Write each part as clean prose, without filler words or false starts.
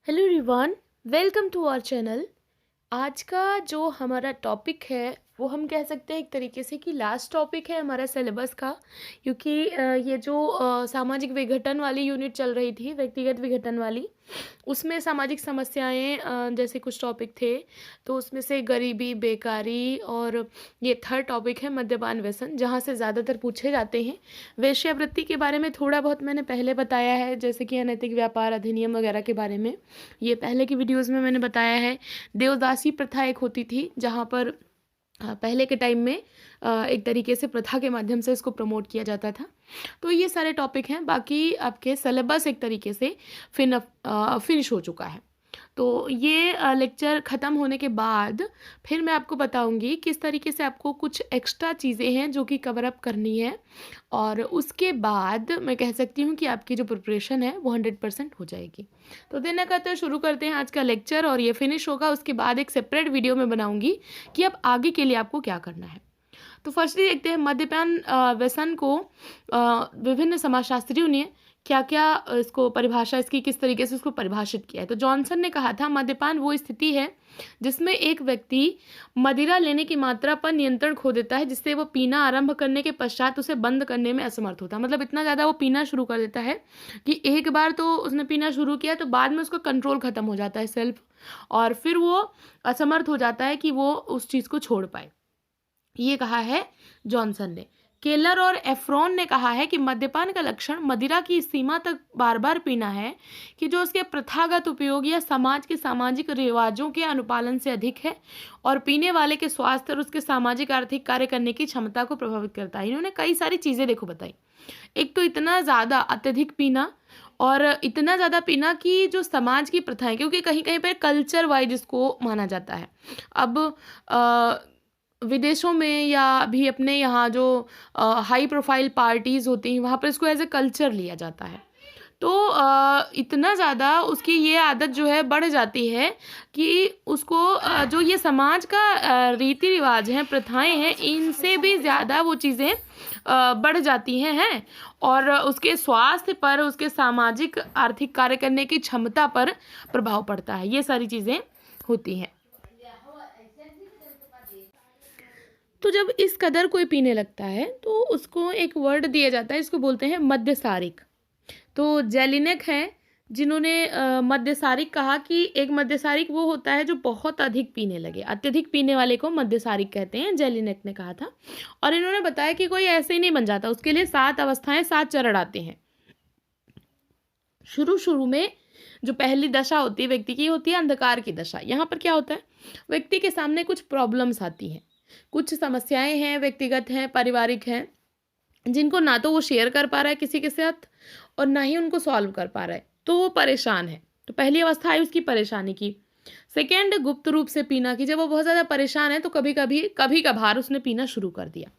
Hello everyone, welcome to our channel. आज का जो हमारा टॉपिक है वो हम कह सकते हैं एक तरीके से कि लास्ट टॉपिक है हमारा सिलेबस का, क्योंकि ये जो सामाजिक विघटन वाली यूनिट चल रही थी, व्यक्तिगत विघटन वाली, उसमें सामाजिक समस्याएं जैसे कुछ टॉपिक थे। तो उसमें से गरीबी, बेकारी और ये थर्ड टॉपिक है मद्यपान व्यसन, जहाँ से ज़्यादातर पूछे जाते हैं। वेश्यावृत्ति के बारे में थोड़ा बहुत मैंने पहले बताया है, जैसे कि अनैतिक व्यापार अधिनियम वगैरह के बारे में ये पहले की वीडियोज़ में मैंने बताया है। देवदासी प्रथा एक होती थी, जहाँ पर पहले के टाइम में एक तरीके से प्रथा के माध्यम से इसको प्रमोट किया जाता था। तो ये सारे टॉपिक हैं। बाकी आपके सिलेबस एक तरीके से फिनिश हो चुका है। तो ये लेक्चर ख़त्म होने के बाद फिर मैं आपको बताऊंगी किस तरीके से आपको कुछ एक्स्ट्रा चीज़ें हैं जो कि कवर अप करनी है, और उसके बाद मैं कह सकती हूँ कि आपकी जो प्रिपरेशन है वो 100% हो जाएगी। तो देर न करते शुरू करते हैं आज का लेक्चर, और ये फिनिश होगा उसके बाद एक सेपरेट वीडियो में बनाऊंगी कि अब आगे के लिए आपको क्या करना है। तो फर्स्टली देखते हैं मद्यपान व्यसन को विभिन्न समाजशास्त्रियों ने क्या क्या इसको परिभाषा इसकी किस तरीके से उसको परिभाषित किया है। तो जॉनसन ने कहा था, मद्यपान वो स्थिति है जिसमें एक व्यक्ति मदिरा लेने की मात्रा पर नियंत्रण खो देता है, जिससे वो पीना आरंभ करने के पश्चात उसे बंद करने में असमर्थ होता है। मतलब इतना ज़्यादा वो पीना शुरू कर देता है कि एक बार तो उसने पीना शुरू किया तो बाद में उसका कंट्रोल ख़त्म हो जाता है, सेल्फ, और फिर वो असमर्थ हो जाता है कि वो उस चीज़ को छोड़ पाए। ये कहा है जॉनसन ने। केलर और एफ्रॉन ने कहा है कि मद्यपान का लक्षण मदिरा की सीमा तक बार बार पीना है कि जो उसके प्रथागत उपयोग या समाज के सामाजिक रिवाजों के अनुपालन से अधिक है, और पीने वाले के स्वास्थ्य और उसके सामाजिक आर्थिक कार्य करने की क्षमता को प्रभावित करता है। इन्होंने कई सारी चीज़ें देखो बताई। एक तो इतना ज़्यादा अत्यधिक पीना, और इतना ज़्यादा पीना कि जो समाज की प्रथाएं, क्योंकि कहीं कहीं पर कल्चर वाइज इसको माना जाता है। अब विदेशों में या अभी अपने यहाँ जो हाई प्रोफाइल पार्टीज़ होती हैं वहाँ पर इसको एज ए कल्चर लिया जाता है। तो इतना ज़्यादा उसकी ये आदत जो है बढ़ जाती है कि उसको जो ये समाज का रीति रिवाज हैं, प्रथाएं हैं, इनसे भी ज़्यादा वो चीज़ें बढ़ जाती हैं और उसके स्वास्थ्य पर, उसके सामाजिक आर्थिक कार्य करने की क्षमता पर प्रभाव पड़ता है। ये सारी चीज़ें होती हैं। तो जब इस कदर कोई पीने लगता है तो उसको एक वर्ड दिया जाता है, इसको बोलते हैं मद्यसारिक। तो जेलिनेक है जिन्होंने मद्यसारिक कहा कि एक मद्यसारिक वो होता है जो बहुत अधिक पीने लगे, अत्यधिक पीने वाले को मद्यसारिक कहते हैं, जेलिनेक ने कहा था। और इन्होंने बताया कि कोई ऐसे ही नहीं बन जाता, उसके लिए 7 अवस्थाएं, 7 चरण आते हैं। शुरू में जो पहली दशा होती है व्यक्ति की, होती है अंधकार की दशा। यहाँ पर क्या होता है, व्यक्ति के सामने कुछ प्रॉब्लम्स आती हैं, कुछ समस्याएं हैं, व्यक्तिगत हैं, पारिवारिक हैं, जिनको ना तो वो शेयर कर पा रहा है किसी के साथ और ना ही उनको सॉल्व कर पा रहा है, तो वो परेशान है। तो पहली अवस्था आई उसकी परेशानी की। सेकेंड, गुप्त रूप से पीना की, जब वो बहुत ज़्यादा परेशान है तो कभी कभार उसने पीना शुरू कर दिया।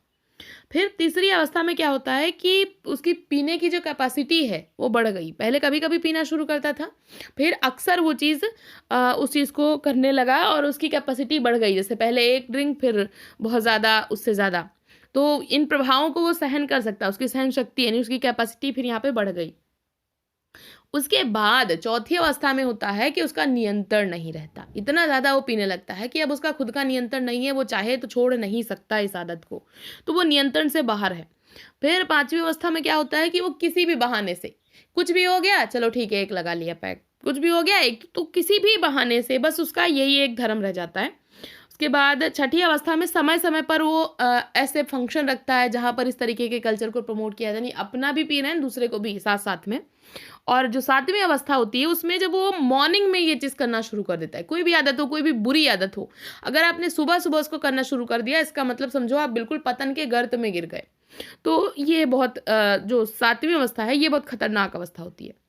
फिर तीसरी अवस्था में क्या होता है कि उसकी पीने की जो कैपेसिटी है वो बढ़ गई। पहले कभी कभी पीना शुरू करता था, फिर अक्सर वो चीज़ उस चीज़ को करने लगा और उसकी कैपेसिटी बढ़ गई। जैसे पहले एक ड्रिंक, फिर बहुत ज़्यादा, उससे ज़्यादा। तो इन प्रभावों को वो सहन कर सकता, उसकी सहन शक्ति यानी उसकी कैपेसिटी फिर यहाँ पे बढ़ गई। उसके बाद चौथी अवस्था में होता है कि उसका नियंत्रण नहीं रहता, इतना ज़्यादा वो पीने लगता है कि अब उसका खुद का नियंत्रण नहीं है, वो चाहे तो छोड़ नहीं सकता इस आदत को, तो वो नियंत्रण से बाहर है। फिर पांचवी अवस्था में क्या होता है कि वो किसी भी बहाने से, कुछ भी हो गया, चलो ठीक है एक लगा लिया पैक, कुछ भी हो गया एक, तो किसी भी बहाने से बस उसका यही एक धर्म रह जाता है। उसके बाद छठी अवस्था में समय समय पर वो ऐसे फंक्शन रखता है जहाँ पर इस तरीके के कल्चर को प्रमोट किया जाए, अपना भी पी रहे हैं, दूसरे को भी साथ साथ में। और जो सातवीं अवस्था होती है उसमें जब वो मॉर्निंग में ये चीज़ करना शुरू कर देता है, कोई भी आदत हो, कोई भी बुरी आदत हो, अगर आपने सुबह सुबह उसको करना शुरू कर दिया, इसका मतलब समझो आप बिल्कुल पतन के गर्त में गिर गए। तो ये बहुत जो सातवीं अवस्था है ये बहुत खतरनाक अवस्था होती है।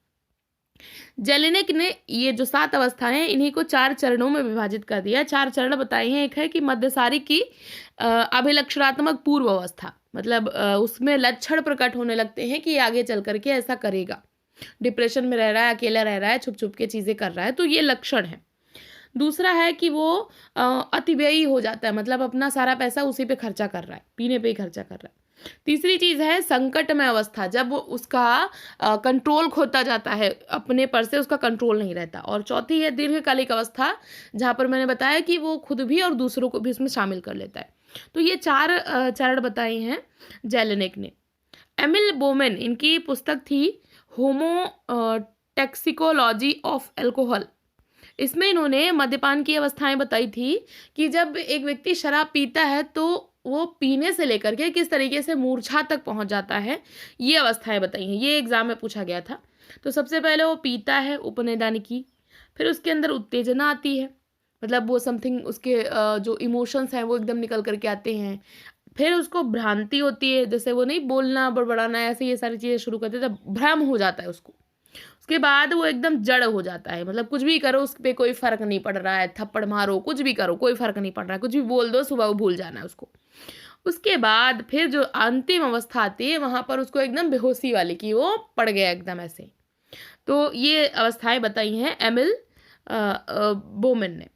जेलिनेक ने ये जो 7 अवस्थाएं हैं इन्हीं को 4 चरणों में विभाजित कर दिया। 4 चरण बताए हैं। एक है कि मद्यसारी की अभिलक्षणात्मक पूर्व अवस्था, मतलब उसमें लक्षण प्रकट होने लगते हैं कि आगे चल करके ऐसा करेगा, डिप्रेशन में रह रहा है, अकेला रह रहा है, छुप छुप के चीज़ें कर रहा है, तो ये लक्षण है। दूसरा है कि वो अतिव्ययी हो जाता है, मतलब अपना सारा पैसा उसी पे खर्चा कर रहा है, पीने पे ही खर्चा कर रहा है। तीसरी चीज़ है संकटमय अवस्था, जब वो उसका कंट्रोल खोता जाता है, अपने पर से उसका कंट्रोल नहीं रहता। और चौथी है दीर्घकालिक अवस्था, जहाँ पर मैंने बताया कि वो खुद भी और दूसरों को भी उसमें शामिल कर लेता है। तो ये 4 चरण बताए हैं जेलेनिक ने। एमिल बोमेन, इनकी पुस्तक थी होमो टैक्सिकोलॉजी ऑफ अल्कोहल। इसमें इन्होंने मद्यपान की अवस्थाएं बताई थी कि जब एक व्यक्ति शराब पीता है तो वो पीने से लेकर के किस तरीके से मूर्छा तक पहुंच जाता है, ये अवस्थाएं बताई हैं। ये एग्जाम में पूछा गया था। तो सबसे पहले वो पीता है उपनेदान की, फिर उसके अंदर उत्तेजना आती है, मतलब वो समथिंग उसके जो इमोशंस हैं वो एकदम निकल करके आते हैं। फिर उसको भ्रांति होती है, जैसे वो नहीं बोलना बड़बड़ाना ऐसे ये सारी चीज़ें शुरू करते हैं, तब भ्रम हो जाता है उसको। उसके बाद वो एकदम जड़ हो जाता है, मतलब कुछ भी करो उस पे कोई फर्क नहीं पड़ रहा है, थप्पड़ मारो कुछ भी करो कोई फर्क नहीं पड़ रहा है, कुछ भी बोल दो सुबह वो भूल जाना है उसको। उसके बाद फिर जो अंतिम अवस्था आती है वहां पर उसको एकदम बेहोशी वाली की वो पड़ गया एकदम ऐसे। तो ये अवस्थाएं बताई हैं एमिल बोमेन ने।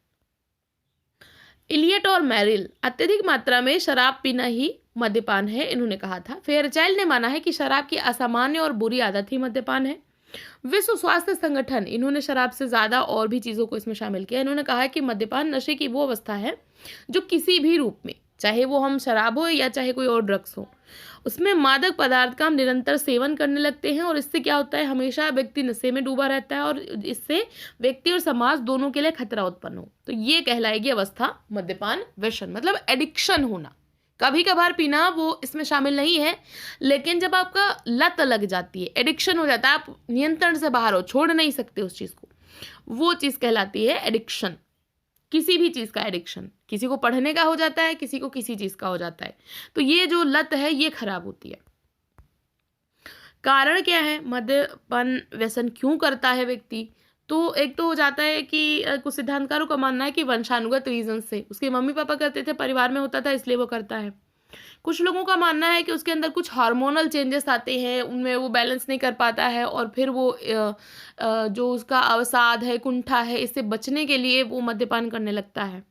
इलियट और मैरिल, अत्यधिक मात्रा में शराब पीना ही मद्यपान है इन्होंने कहा था। फेयरचाइल्ड ने माना है कि शराब की असामान्य और बुरी आदत ही मद्यपान है। विश्व स्वास्थ्य संगठन, इन्होंने शराब से ज़्यादा और भी चीज़ों को इसमें शामिल किया। इन्होंने कहा है कि मद्यपान नशे की वो अवस्था है जो किसी भी रूप में, चाहे वो हम शराब हो या चाहे कोई और ड्रग्स हो, उसमें मादक पदार्थ का हम निरंतर सेवन करने लगते हैं और इससे क्या होता है, हमेशा व्यक्ति नशे में डूबा रहता है और इससे व्यक्ति और समाज दोनों के लिए खतरा उत्पन्न हो। तो ये कहलाएगी अवस्था मद्यपान व्यसन, मतलब एडिक्शन होना। कभी कभार पीना वो इसमें शामिल नहीं है, लेकिन जब आपका लत लग जाती है, एडिक्शन हो जाता है, आप नियंत्रण से बाहर हो, छोड़ नहीं सकते उस चीज़ को, वो चीज़ कहलाती है एडिक्शन। किसी भी चीज़ का एडिक्शन, किसी को पढ़ने का हो जाता है, किसी को किसी चीज़ का हो जाता है, तो ये जो लत है ये खराब होती है। कारण क्या है, मद्यपान व्यसन क्यों करता है व्यक्ति? तो एक तो हो जाता है कि कुछ सिद्धांतकारों का मानना है कि वंशानुगत रीजन से, उसके मम्मी पापा करते थे, परिवार में होता था इसलिए वो करता है। कुछ लोगों का मानना है कि उसके अंदर कुछ हार्मोनल चेंजेस आते हैं, उनमें वो बैलेंस नहीं कर पाता है और फिर वो जो उसका अवसाद है, कुंठा है, इससे बचने के लिए वो मद्यपान करने लगता है।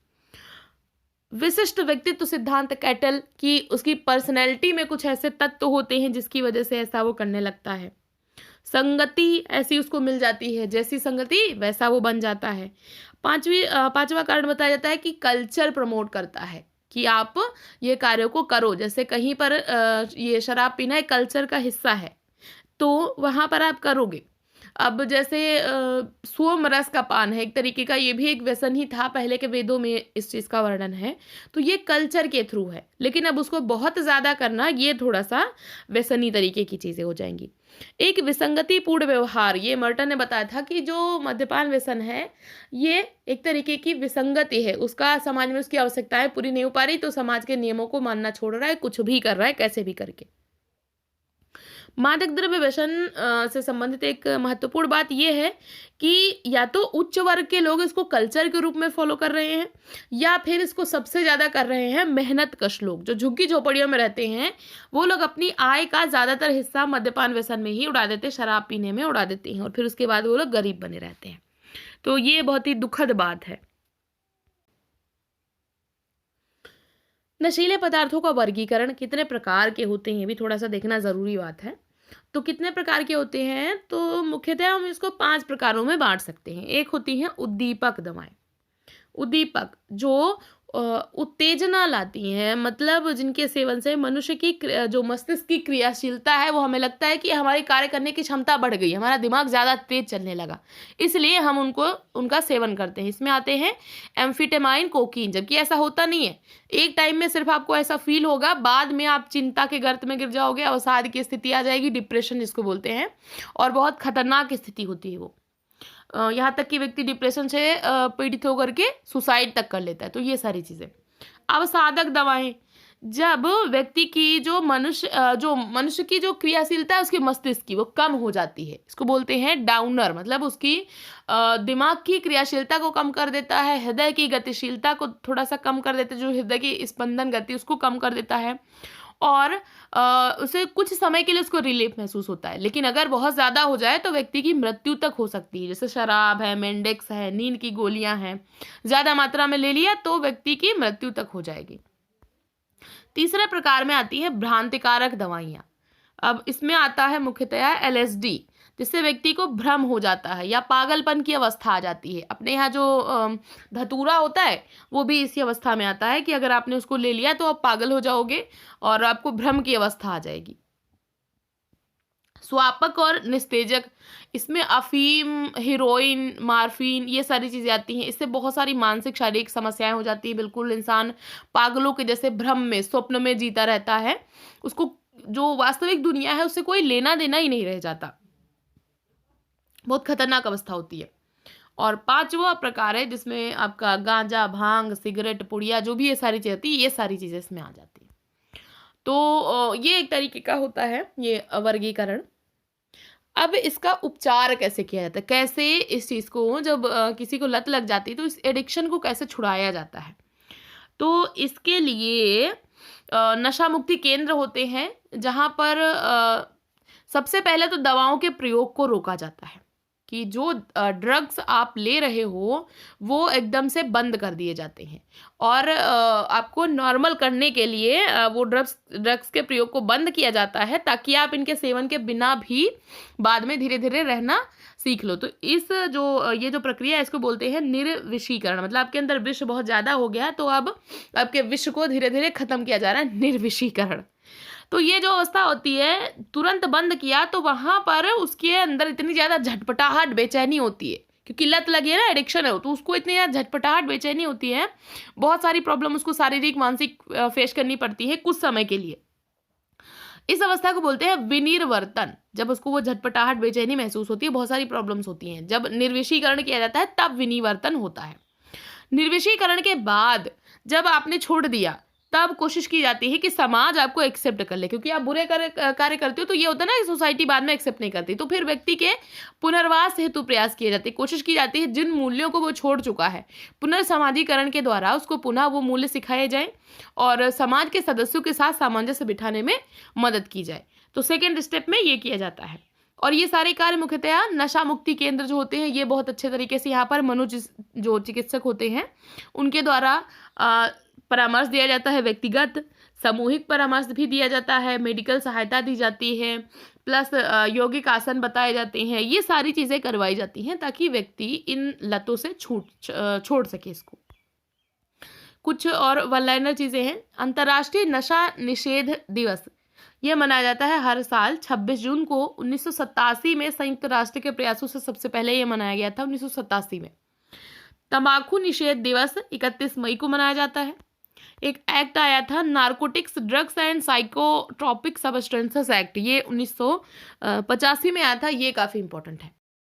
विशिष्ट व्यक्तित्व सिद्धांत कैटल की उसकी पर्सनैलिटी में कुछ ऐसे तत्व होते हैं जिसकी वजह से ऐसा वो करने लगता है। संगति ऐसी उसको मिल जाती है, जैसी संगति वैसा वो बन जाता है। पांचवा कारण बताया जाता है कि कल्चर प्रमोट करता है कि आप ये कार्यों को करो, जैसे कहीं पर ये शराब पीना एक कल्चर का हिस्सा है तो वहाँ पर आप करोगे। अब जैसे सोम रस का पान है एक तरीके का, ये भी एक व्यसन ही था, पहले के वेदों में इस चीज़ का वर्णन है। तो ये कल्चर के थ्रू है, लेकिन अब उसको बहुत ज़्यादा करना ये थोड़ा सा व्यसनी तरीके की चीज़ें हो जाएंगी। एक विसंगतिपूर्ण व्यवहार, ये मर्टन ने बताया था कि जो मद्यपान व्यसन है ये एक तरीके की विसंगति है, उसका समाज में उसकी आवश्यकताएं पूरी नहीं हो पा रही तो समाज के नियमों को मानना छोड़ रहा है, कुछ भी कर रहा है कैसे भी करके। मादक द्रव्य व्यसन से संबंधित एक महत्वपूर्ण बात यह है कि या तो उच्च वर्ग के लोग इसको कल्चर के रूप में फॉलो कर रहे हैं, या फिर इसको सबसे ज़्यादा कर रहे हैं मेहनत कश लोग, जो झुग्गी झोपड़ियों में रहते हैं। वो लोग अपनी आय का ज़्यादातर हिस्सा मद्यपान व्यसन में ही उड़ा देते हैं, शराब पीने में उड़ा देते हैं और फिर उसके बाद वो लोग गरीब बने रहते हैं। तो ये बहुत ही दुखद बात है। नशीले पदार्थों का वर्गीकरण कितने प्रकार के होते हैं, ये भी थोड़ा सा देखना ज़रूरी बात है। तो कितने प्रकार के होते हैं, तो मुख्यतः हम इसको 5 प्रकारों में बांट सकते हैं। एक होती हैं उद्दीपक दवाएं। उद्दीपक जो उत्तेजना लाती हैं, मतलब जिनके सेवन से मनुष्य की जो मस्तिष्क की क्रियाशीलता है वो हमें लगता है कि हमारी कार्य करने की क्षमता बढ़ गई, हमारा दिमाग ज़्यादा तेज चलने लगा, इसलिए हम उनका सेवन करते हैं। इसमें आते हैं एम्फिटेमाइन, कोकीन, जबकि ऐसा होता नहीं है। एक टाइम में सिर्फ आपको ऐसा फील होगा, बाद में आप चिंता के गर्त में गिर जाओगे, अवसाद की स्थिति आ जाएगी, डिप्रेशन जिसको बोलते हैं, और बहुत खतरनाक स्थिति होती है वो। यहाँ तक कि व्यक्ति डिप्रेशन से पीड़ित होकर के सुसाइड तक कर लेता है। तो ये सारी चीज़ें। अवसाधक दवाएं, जब व्यक्ति की जो मनुष्य की जो क्रियाशीलता है उसके मस्तिष्क की वो कम हो जाती है, इसको बोलते हैं डाउनर, मतलब उसकी दिमाग की क्रियाशीलता को कम कर देता है, हृदय की गतिशीलता को थोड़ा सा कम कर देता है, जो हृदय की स्पंदन गति उसको कम कर देता है, और उसे कुछ समय के लिए उसको रिलीफ महसूस होता है। लेकिन अगर बहुत ज़्यादा हो जाए तो व्यक्ति की मृत्यु तक हो सकती है, जैसे शराब है, मेंडेक्स है, नींद की गोलियां हैं, ज़्यादा मात्रा में ले लिया तो व्यक्ति की मृत्यु तक हो जाएगी। तीसरे प्रकार में आती है भ्रांतिकारक दवाइयाँ। अब इसमें आता है मुख्यतया एलएसडी, जिससे व्यक्ति को भ्रम हो जाता है या पागलपन की अवस्था आ जाती है। अपने यहाँ जो धतूरा होता है वो भी इसी अवस्था में आता है कि अगर आपने उसको ले लिया तो आप पागल हो जाओगे और आपको भ्रम की अवस्था आ जाएगी। स्वापक और निस्तेजक, इसमें अफीम, हीरोइन, मार्फिन, ये सारी चीज़ें आती हैं। इससे बहुत सारी मानसिक शारीरिक समस्याएं हो जाती हैं। बिल्कुल इंसान पागलों के जैसे भ्रम में, स्वप्न में जीता रहता है। उसको जो वास्तविक दुनिया है उससे कोई लेना देना ही नहीं रह जाता। बहुत खतरनाक अवस्था होती है। और पांचवा प्रकार है जिसमें आपका गांजा, भांग, सिगरेट, पुड़िया, जो भी ये सारी चीज़ें होती है, ये सारी चीज़ें इसमें आ जाती है। तो ये एक तरीके का होता है ये वर्गीकरण। अब इसका उपचार कैसे किया जाता है, कैसे इस चीज़ को जब किसी को लत लग जाती है तो इस एडिक्शन को कैसे छुड़ाया जाता है। तो इसके लिए नशा मुक्ति केंद्र होते हैं, जहाँ पर सबसे पहले तो दवाओं के प्रयोग को रोका जाता है कि जो ड्रग्स आप ले रहे हो वो एकदम से बंद कर दिए जाते हैं। और आपको नॉर्मल करने के लिए वो ड्रग्स के प्रयोग को बंद किया जाता है, ताकि आप इनके सेवन के बिना भी बाद में धीरे धीरे रहना सीख लो। तो ये जो प्रक्रिया है इसको बोलते हैं निर्विषीकरण। मतलब आपके अंदर विष बहुत ज़्यादा हो गया तो अब आपके विष को धीरे धीरे खत्म किया जा रहा है, निर्विषीकरण। तो ये जो अवस्था होती है, तुरंत बंद किया तो वहाँ पर उसके अंदर इतनी ज़्यादा झटपटाहट, बेचैनी होती है, क्योंकि लत लगी है ना, एडिक्शन है, तो उसको इतनी ज़्यादा झटपटाहट, बेचैनी होती है। बहुत सारी प्रॉब्लम उसको शारीरिक, मानसिक फेस करनी पड़ती है कुछ समय के लिए। इस अवस्था को बोलते हैं विनिर्वर्तन। जब उसको वो झटपटाहट, बेचैनी महसूस होती है, बहुत सारी प्रॉब्लम्स होती हैं, जब निर्विषीकरण किया जाता है तब विनिवर्तन होता है। निर्विषीकरण के बाद जब आपने छोड़ दिया तब कोशिश की जाती है कि समाज आपको एक्सेप्ट कर ले, क्योंकि आप बुरे कार्य करते हो तो ये होता है ना कि सोसाइटी बाद में एक्सेप्ट नहीं करती। तो फिर व्यक्ति के पुनर्वास हेतु प्रयास किए जाते हैं, कोशिश की जाती है जिन मूल्यों को वो छोड़ चुका है, पुनर्समाजीकरण के द्वारा उसको पुनः वो मूल्य सिखाए जाए और समाज के सदस्यों के साथ सामंजस्य बिठाने में मदद की जाए। तो सेकेंड स्टेप में ये किया जाता है। और ये सारे कार्य मुख्यतया नशा मुक्ति केंद्र जो होते हैं ये बहुत अच्छे तरीके से यहाँ पर जो चिकित्सक होते हैं उनके द्वारा परामर्श दिया जाता है। व्यक्तिगत, सामूहिक परामर्श भी दिया जाता है, मेडिकल सहायता दी जाती है, प्लस यौगिक आसन बताए जाते हैं। ये सारी चीज़ें करवाई जाती हैं ताकि व्यक्ति इन लतों से छोड़ सके इसको। कुछ और वन लाइनर चीज़ें हैं। अंतर्राष्ट्रीय नशा निषेध दिवस ये मनाया जाता है हर साल 26 जून को। 1987 में संयुक्त राष्ट्र के प्रयासों से सबसे पहले ये मनाया गया था, 1987 में। तंबाकू निषेध दिवस 31 मई को मनाया जाता है। एक एक्ट आया था, narcotics, drugs and psychotropic substances act, ये 1985 में आया था। ये काफ़ी इंपॉर्टेंट है।